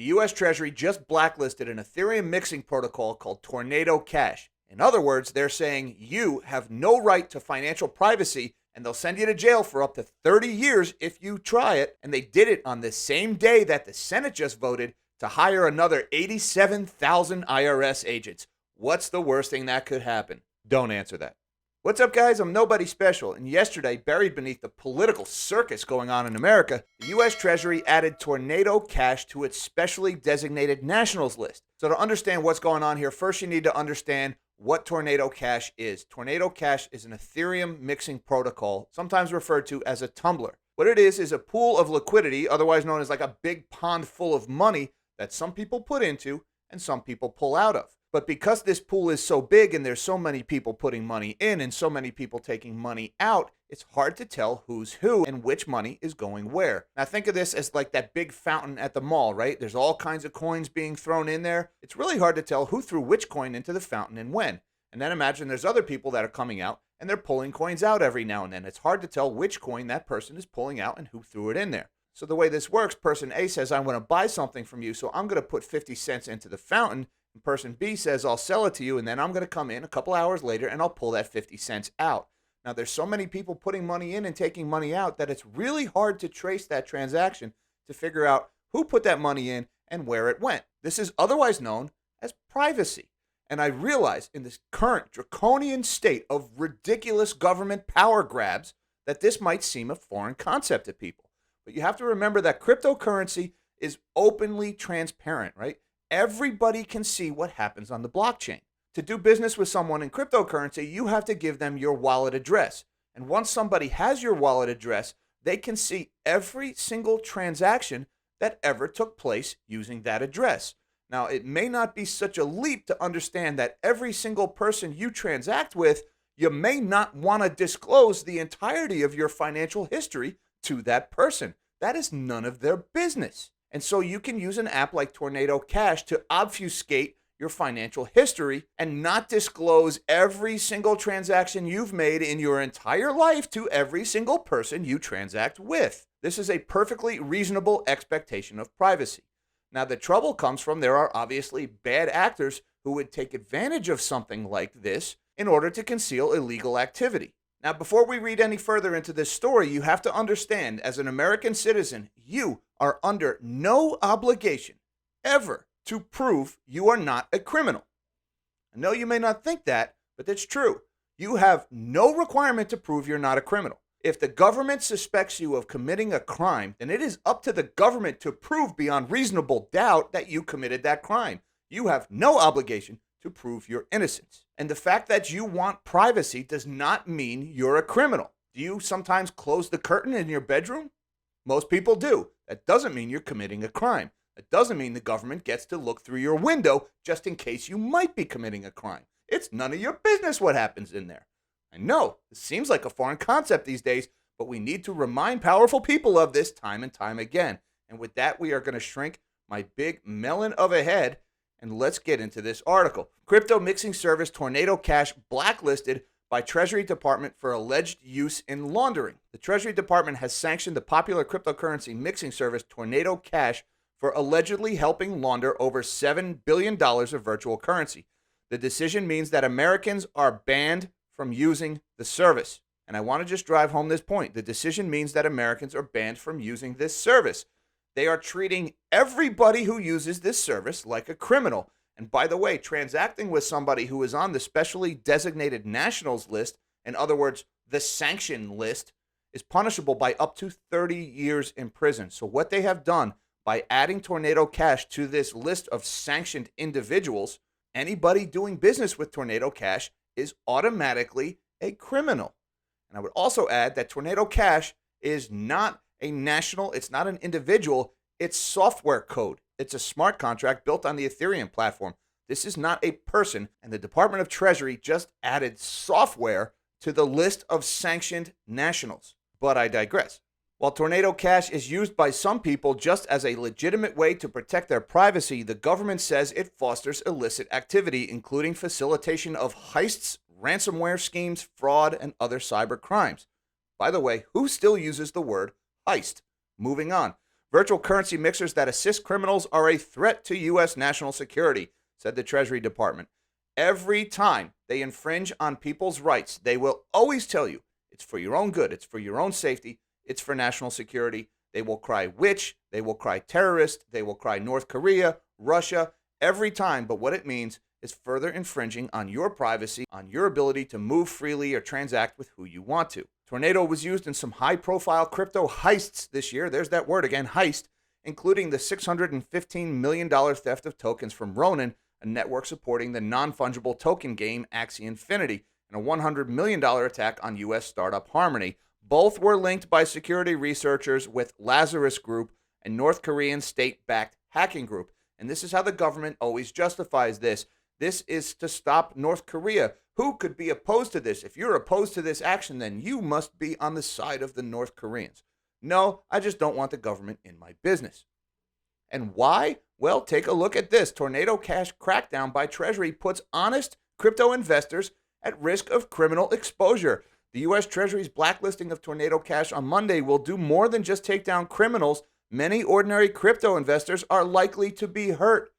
The US Treasury just blacklisted an Ethereum mixing protocol called Tornado Cash. In other words, they're saying you have no right to financial privacy and they'll send you to jail for up to 30 years if you try it. And they did it on the same day that the Senate just voted to hire another 87,000 IRS agents. What's the worst thing that could happen? Don't answer that. What's up, guys? I'm nobody special, and yesterday, buried beneath the political circus going on in America, the U.S. Treasury added Tornado Cash to its specially designated nationals list. So to understand what's going on here, first you need to understand what Tornado Cash is. Tornado Cash is an Ethereum mixing protocol, sometimes referred to as a tumbler. What it is a pool of liquidity, otherwise known as like a big pond full of money that some people put into and some people pull out of. But because this pool is so big and there's so many people putting money in and so many people taking money out, it's hard to tell who's who and which money is going where. Now think of this as like that big fountain at the mall, right? There's all kinds of coins being thrown in there. It's really hard to tell who threw which coin into the fountain and when. And then imagine there's other people that are coming out and they're pulling coins out every now and then. It's hard to tell which coin that person is pulling out and who threw it in there. So the way this works, person A says, I'm going to buy something from you, so I'm going to put 50 cents into the fountain. And person B says, I'll sell it to you, and then I'm going to come in a couple hours later and I'll pull that 50 cents out. Now, there's so many people putting money in and taking money out that it's really hard to trace that transaction to figure out who put that money in and where it went. This is otherwise known as privacy. And I realize in this current draconian state of ridiculous government power grabs that this might seem a foreign concept to people. But you have to remember that cryptocurrency is openly transparent, right? Everybody can see what happens on the blockchain. To do business with someone in cryptocurrency, you have to give them your wallet address. And once somebody has your wallet address, they can see every single transaction that ever took place using that address. Now, it may not be such a leap to understand that every single person you transact with, you may not want to disclose the entirety of your financial history to that person. That is none of their business. And so you can use an app like Tornado Cash to obfuscate your financial history and not disclose every single transaction you've made in your entire life to every single person you transact with. This is a perfectly reasonable expectation of privacy. Now, the trouble comes from there are obviously bad actors who would take advantage of something like this in order to conceal illegal activity. Now, before we read any further into this story, you have to understand, as an American citizen, you are under no obligation ever to prove you are not a criminal. I know you may not think that, but that's true. You have no requirement to prove you're not a criminal. If the government suspects you of committing a crime, then it is up to the government to prove beyond reasonable doubt that you committed that crime. You have no obligation to prove your innocence. And the fact that you want privacy does not mean you're a criminal. Do you sometimes close the curtain in your bedroom? Most people do. That doesn't mean you're committing a crime. That doesn't mean the government gets to look through your window just in case you might be committing a crime. It's none of your business what happens in there. I know, it seems like a foreign concept these days, but we need to remind powerful people of this time and time again. And with that, we are going to shrink my big melon of a head, and let's get into this article. Crypto mixing service Tornado Cash blacklisted by Treasury Department for alleged use in laundering. The Treasury Department has sanctioned the popular cryptocurrency mixing service Tornado Cash for allegedly helping launder over $7 billion of virtual currency. The decision means that Americans are banned from using the service. And I want to just drive home this point. The decision means that Americans are banned from using this service. They are treating everybody who uses this service like a criminal. And by the way, transacting with somebody who is on the specially designated nationals list, in other words, the sanction list, is punishable by up to 30 years in prison. So what they have done by adding Tornado Cash to this list of sanctioned individuals, anybody doing business with Tornado Cash is automatically a criminal. And I would also add that Tornado Cash is not a national, it's not an individual, it's software code. It's a smart contract built on the Ethereum platform. This is not a person, and the Department of Treasury just added software to the list of sanctioned nationals. But I digress. While Tornado Cash is used by some people just as a legitimate way to protect their privacy, the government says it fosters illicit activity, including facilitation of heists, ransomware schemes, fraud, and other cyber crimes. By the way, who still uses the word heist? Moving on. Virtual currency mixers that assist criminals are a threat to U.S. national security, said the Treasury Department. Every time they infringe on people's rights, they will always tell you it's for your own good, it's for your own safety, it's for national security. They will cry witch, they will cry terrorist, they will cry North Korea, Russia, every time. But what it means is further infringing on your privacy, on your ability to move freely or transact with who you want to. Tornado was used in some high-profile crypto heists this year. There's that word again, heist, including the $615 million theft of tokens from Ronin, a network supporting the non-fungible token game Axie Infinity, and a $100 million attack on U.S. startup Harmony. Both were linked by security researchers with Lazarus Group, a North Korean state-backed hacking group. And this is how the government always justifies this. This is to stop North Korea. Who could be opposed to this? If you're opposed to this action, then you must be on the side of the North Koreans. No, I just don't want the government in my business. And why? Well, take a look at this. Tornado Cash crackdown by Treasury puts honest crypto investors at risk of criminal exposure. The U.S. Treasury's blacklisting of Tornado Cash on Monday will do more than just take down criminals. Many ordinary crypto investors are likely to be hurt,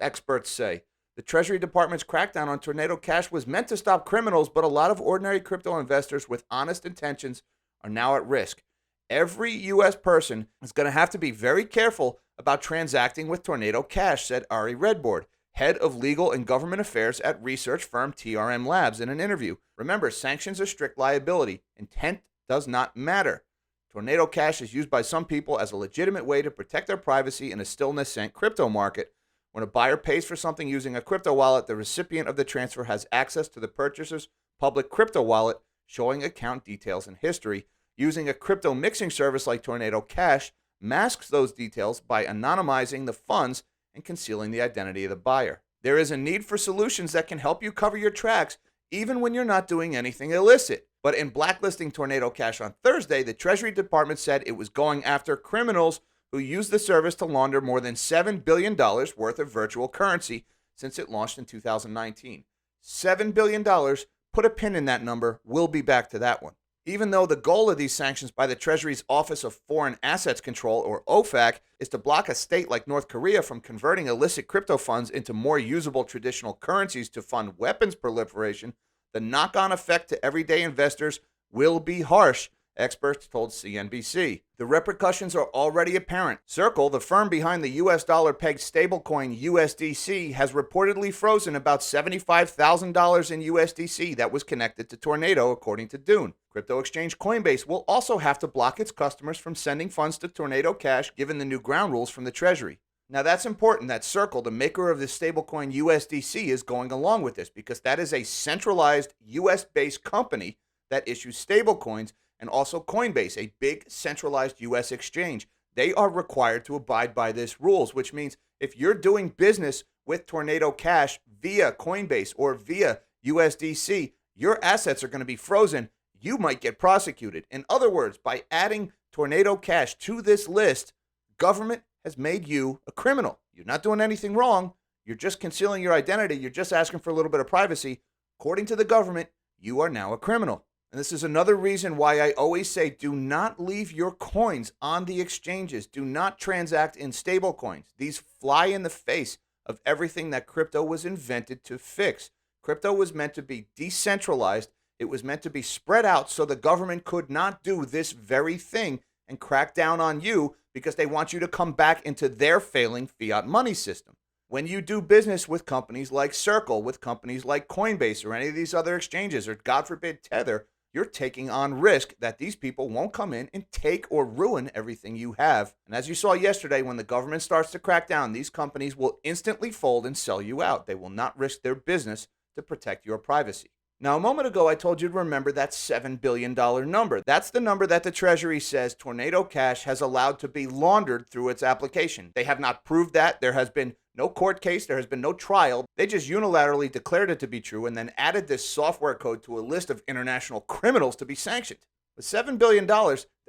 experts say. The Treasury Department's crackdown on Tornado Cash was meant to stop criminals, but a lot of ordinary crypto investors with honest intentions are now at risk. Every U.S. person is going to have to be very careful about transacting with Tornado Cash, said Ari Redboard, head of legal and government affairs at research firm TRM Labs, in an interview. Remember, sanctions are strict liability. Intent does not matter. Tornado Cash is used by some people as a legitimate way to protect their privacy in a still nascent crypto market. When a buyer pays for something using a crypto wallet, the recipient of the transfer has access to the purchaser's public crypto wallet, showing account details and history. Using a crypto mixing service like Tornado Cash masks those details by anonymizing the funds and concealing the identity of the buyer. There is a need for solutions that can help you cover your tracks even when you're not doing anything illicit. But in blacklisting Tornado Cash on Thursday, the Treasury Department said it was going after criminals who used the service to launder more than $7 billion worth of virtual currency since it launched in 2019. $7 billion, put a pin in that number, we'll be back to that one. Even though the goal of these sanctions by the Treasury's Office of Foreign Assets Control, or OFAC, is to block a state like North Korea from converting illicit crypto funds into more usable traditional currencies to fund weapons proliferation, the knock-on effect to everyday investors will be harsh, experts told CNBC. The repercussions are already apparent. Circle, the firm behind the U.S. dollar-pegged stablecoin USDC, has reportedly frozen about $75,000 in USDC that was connected to Tornado, according to Dune. Crypto exchange Coinbase will also have to block its customers from sending funds to Tornado Cash given the new ground rules from the Treasury. Now that's important that Circle, the maker of the stablecoin USDC, is going along with this because that is a centralized US-based company that issues stablecoins, and also Coinbase, a big centralized US exchange. They are required to abide by these rules, which means if you're doing business with Tornado Cash via Coinbase or via USDC, your assets are going to be frozen. You might get prosecuted. In other words, by adding Tornado Cash to this list, government has made you a criminal. You're not doing anything wrong. You're just concealing your identity. You're just asking for a little bit of privacy. According to the government, you are now a criminal. And this is another reason why I always say do not leave your coins on the exchanges. Do not transact in stable coins. These fly in the face of everything that crypto was invented to fix. Crypto was meant to be decentralized. It was meant to be spread out so the government could not do this very thing and crack down on you because they want you to come back into their failing fiat money system. When you do business with companies like Circle, with companies like Coinbase or any of these other exchanges, or God forbid Tether, you're taking on risk that these people won't come in and take or ruin everything you have. And as you saw yesterday, when the government starts to crack down, these companies will instantly fold and sell you out. They will not risk their business to protect your privacy. Now, a moment ago, I told you to remember that $7 billion number. That's the number that the Treasury says Tornado Cash has allowed to be laundered through its application. They have not proved that. There has been no court case. There has been no trial. They just unilaterally declared it to be true and then added this software code to a list of international criminals to be sanctioned. With $7 billion,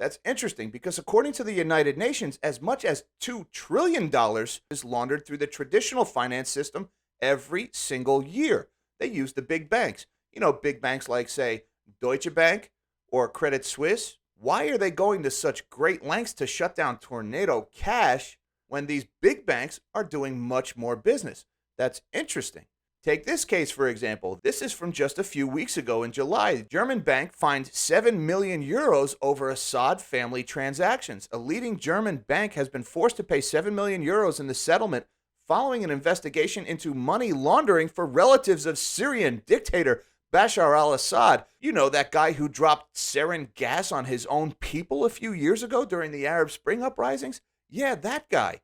that's interesting because according to the United Nations, as much as $2 trillion is laundered through the traditional finance system every single year. They use the big banks. You know, big banks like, say, Deutsche Bank or Credit Suisse, Why are they going to such great lengths to shut down Tornado Cash when these big banks are doing much more business? That's interesting. Take this case, for example. This is from just a few weeks ago in July. The German bank fined 7 million euros over Assad family transactions. A leading German bank has been forced to pay 7 million euros in the settlement following an investigation into money laundering for relatives of Syrian dictator Bashar al-Assad. You know, that guy who dropped sarin gas on his own people a few years ago during the Arab Spring uprisings? Yeah, that guy.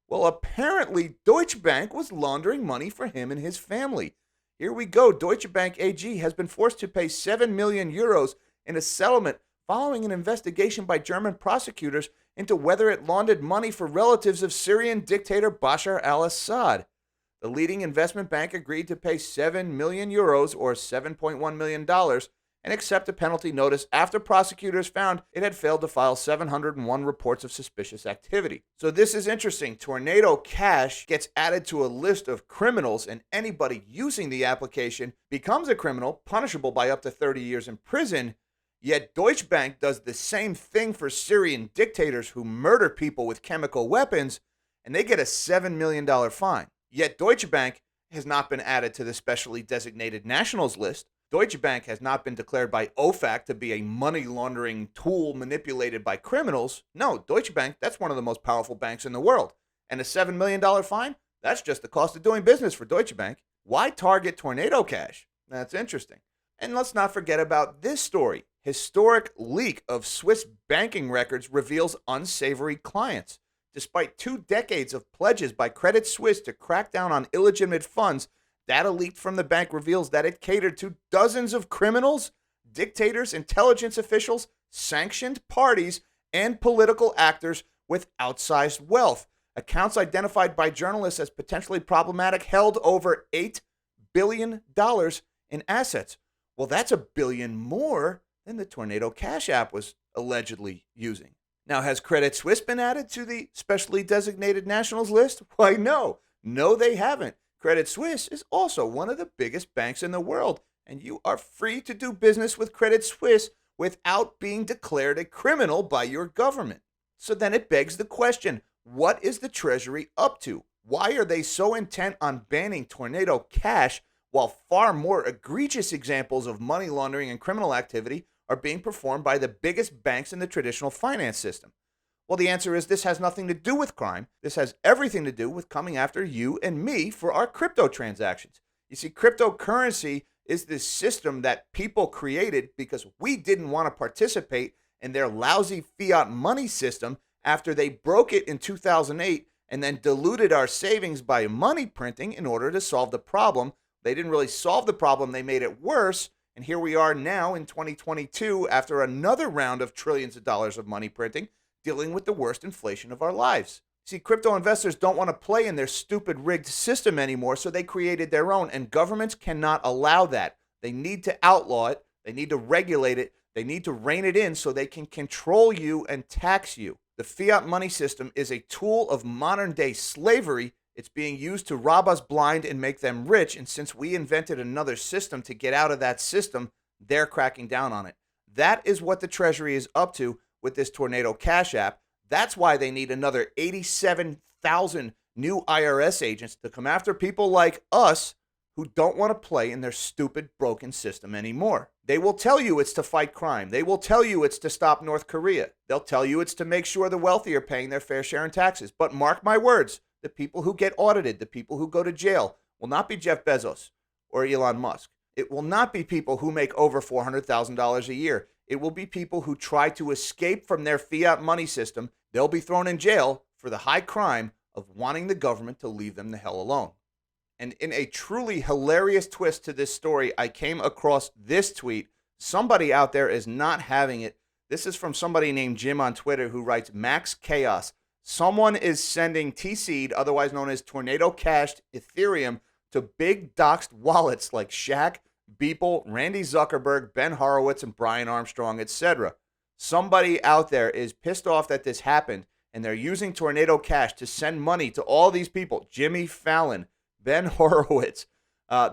Well, apparently Deutsche Bank was laundering money for him and his family. Here we go. Deutsche Bank AG has been forced to pay 7 million euros in a settlement following an investigation by German prosecutors into whether it laundered money for relatives of Syrian dictator Bashar al-Assad. The leading investment bank agreed to pay 7 million euros or $7.1 million and accept a penalty notice after prosecutors found it had failed to file 701 reports of suspicious activity. So this is interesting. Tornado Cash gets added to a list of criminals, and anybody using the application becomes a criminal, punishable by up to 30 years in prison. Yet Deutsche Bank does the same thing for Syrian dictators who murder people with chemical weapons, and they get a $7 million fine. Yet Deutsche Bank has not been added to the specially designated nationals list. Deutsche Bank has not been declared by OFAC to be a money laundering tool manipulated by criminals. No, Deutsche Bank, that's one of the most powerful banks in the world. And a $7 million fine? That's just the cost of doing business for Deutsche Bank. Why target Tornado Cash? That's interesting. And let's not forget about this story. Historic leak of Swiss banking records reveals unsavory clients. Despite 2 decades of pledges by Credit Suisse to crack down on illegitimate funds, data leaked from the bank reveals that it catered to dozens of criminals, dictators, intelligence officials, sanctioned parties, and political actors with outsized wealth. Accounts identified by journalists as potentially problematic held over $8 billion in assets. Well, that's $1 billion more than the Tornado Cash app was allegedly using. Now, has Credit Suisse been added to the specially designated nationals list? Why, no. No, they haven't. Credit Suisse is also one of the biggest banks in the world, and you are free to do business with Credit Suisse without being declared a criminal by your government. So then it begs the question, what is the Treasury up to? Why are they so intent on banning Tornado Cash while far more egregious examples of money laundering and criminal activity are being performed by the biggest banks in the traditional finance system? Well, the answer is this has nothing to do with crime. This has everything to do with coming after you and me for our crypto transactions. You see, cryptocurrency is this system that people created because we didn't want to participate in their lousy fiat money system after they broke it in 2008 and then diluted our savings by money printing in order to solve the problem. They didn't really solve the problem, they made it worse. And here we are now in 2022 after another round of trillions of dollars of money printing, dealing with the worst inflation of our lives. See, crypto investors don't want to play in their stupid rigged system anymore, so they created their own, and governments cannot allow that. They need to outlaw it, they need to regulate it, they need to rein it in so they can control you and tax you. The fiat money system is a tool of modern day slavery. It's being used to rob us blind and make them rich, and since we invented another system to get out of that system, they're cracking down on it. That is what the Treasury is up to with this Tornado Cash app. That's why they need another 87,000 new IRS agents to come after people like us who don't want to play in their stupid, broken system anymore. They will tell you it's to fight crime. They will tell you it's to stop North Korea. They'll tell you it's to make sure the wealthy are paying their fair share in taxes. But mark my words, the people who get audited, the people who go to jail, will not be Jeff Bezos or Elon Musk. It will not be people who make over $400,000 a year. It will be people who try to escape from their fiat money system. They'll be thrown in jail for the high crime of wanting the government to leave them the hell alone. And in a truly hilarious twist to this story, I came across this tweet. Somebody out there is not having it. This is from somebody named Jim on Twitter who writes, Max Chaos. Someone is sending T-Seed, otherwise known as Tornado Cashed Ethereum, to big doxed wallets like Shaq, Beeple, Randy Zuckerberg, Ben Horowitz, and Brian Armstrong, etc. Somebody out there is pissed off that this happened, and they're using Tornado Cash to send money to all these people. Jimmy Fallon, Ben Horowitz,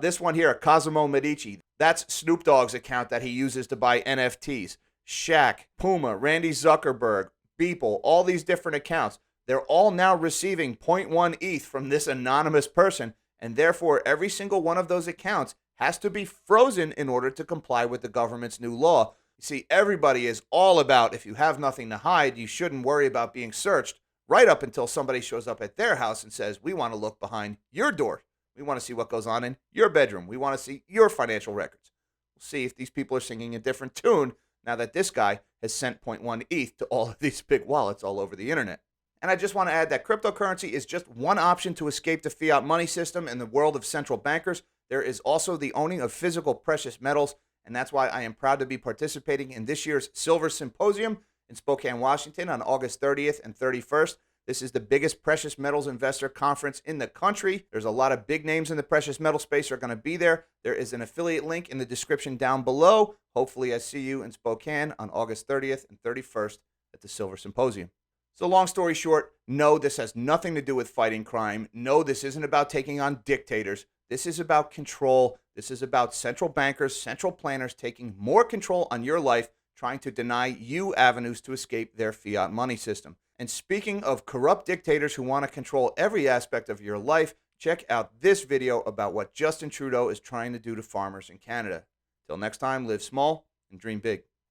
this one here, Cosimo Medici. That's Snoop Dogg's account that he uses to buy NFTs. Shaq, Puma, Randy Zuckerberg, Beeple, all these different accounts, they're all now receiving zero point 0.1 ETH from this anonymous person, and therefore every single one of those accounts has to be frozen in order to comply with the government's new law. You see, everybody is all about if you have nothing to hide, you shouldn't worry about being searched, right up until somebody shows up at their house and says, we want to look behind your door. We want to see what goes on in your bedroom. We want to see your financial records. We'll see if these people are singing a different tune now that this guy has sent 0.1 ETH to all of these big wallets all over the internet. And I just want to add that cryptocurrency is just one option to escape the fiat money system in the world of central bankers. There is also the owning of physical precious metals, and that's why I am proud to be participating in this year's Silver Symposium in Spokane, Washington on August 30th and 31st. This is the biggest precious metals investor conference in the country. There's a lot of big names in the precious metal space are going to be there. There is an affiliate link in the description down below. Hopefully I see you in Spokane on August 30th and 31st at the Silver Symposium. So long story short, no, this has nothing to do with fighting crime. No, this isn't about taking on dictators. This is about control. This is about central bankers, central planners taking more control on your life, trying to deny you avenues to escape their fiat money system. And speaking of corrupt dictators who want to control every aspect of your life, check out this video about what Justin Trudeau is trying to do to farmers in Canada. Till next time, live small and dream big.